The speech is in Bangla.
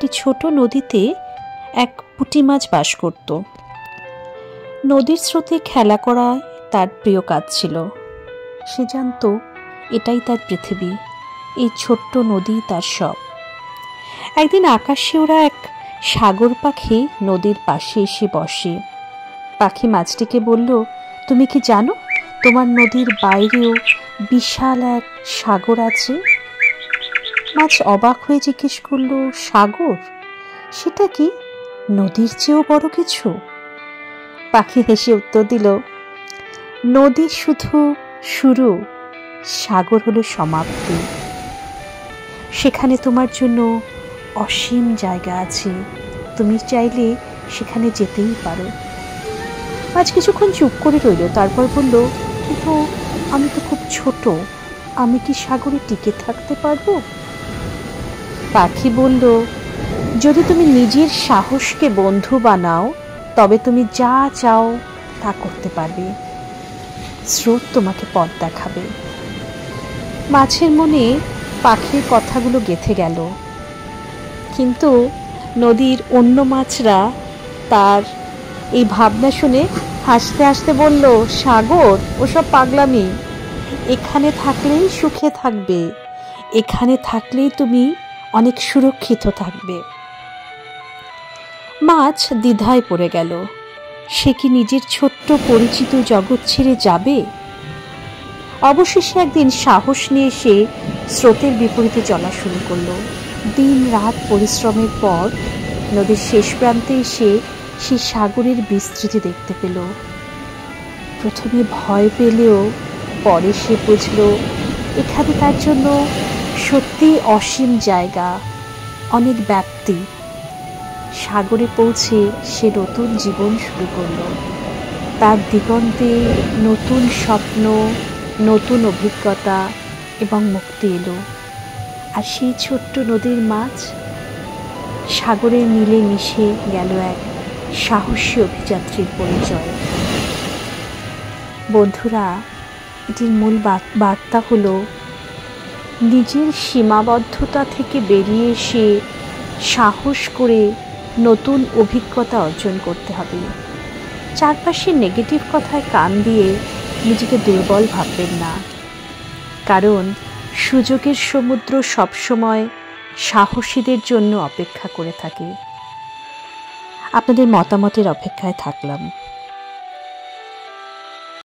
একটি ছোট নদীতে এক পুঁটি মাছ বাস করত। নদীর স্রোতে খেলা করা তার প্রিয় কাজ ছিল। সে জানত এটাই তার পৃথিবী, এই ছোট্ট নদী তার সব। একদিন আকাশে ওরা এক সাগর পাখি নদীর পাশে এসে বসে। পাখি মাছটিকে বলল, তুমি কি জানো তোমার নদীর বাইরেও বিশাল এক সাগর আছে? মাছ অবাক হয়ে জিজ্ঞেস করল, সাগর? সেটা কি নদীর চেয়েও বড় কিছু? পাখি হেসে উত্তর দিল, নদী শুধু শুরু, সাগর হলো সমাপ্তি। সেখানে তোমার জন্য অসীম জায়গা আছে, তুমি চাইলে সেখানে যেতেই পারো। মাছ কিছুক্ষণ চুপ করে রইল, তারপর বলল, কিন্তু আমি তো খুব ছোট, আমি কি সাগরে টিকে থাকতে পারবো? পাখি বলল, যদি তুমি নিজের সাহসকে বন্ধু বানাও তবে তুমি যা চাও তা করতে পারবে। স্রোত তোমাকে পথ দেখাবে। মাছের মনে পাখির কথাগুলো গেঁথে গেল, কিন্তু নদীর অন্য মাছরা তার এই ভাবনা শুনে হাসতে হাসতে বলল, সাগর ওসব পাগলামি, এখানে থাকলেই সুখে থাকবে, এখানে থাকলেই তুমি অনেক সুরক্ষিত থাকবে। মাছ দ্বিধায় পড়ে গেল, সে কি নিজের ছোট্ট পরিচিত জগৎ ছেড়ে যাবে? অবশেষে একদিন সাহস নিয়ে সে স্রোতের বিপরীতে চলা শুরু করলো। দিন রাত পরিশ্রমের পর নদীর শেষ প্রান্তে এসে সে সাগরের বিস্তৃতি দেখতে পেল। প্রথমে ভয় পেলেও পরে সে বুঝল এখানে তার জন্য সত্যি অসীম জায়গা, অনেক ব্যাপ্তি। সাগরে পৌঁছে সে নতুন জীবন শুরু করল। তার দিগন্তে নতুন স্বপ্ন, নতুন অভিজ্ঞতা এবং মুক্তি এলো। আর সেই ছোট্ট নদীর মাছ সাগরের নীলে মিশে গেল এক সাহসী অভিযাত্রীর পরিচয়। বন্ধুরা, এটির মূল বার্তা হলো নিজের সীমাবদ্ধতা থেকে বেরিয়ে এসে সাহস করে নতুন অভিজ্ঞতা অর্জন করতে হবে। চারপাশে নেগেটিভ কথায় কান দিয়ে নিজেকে দুর্বল ভাববেন না, কারণ সুযোগের সমুদ্র সবসময় সাহসীদের জন্য অপেক্ষা করে থাকে। আপনাদের মতামতের অপেক্ষায় থাকলাম।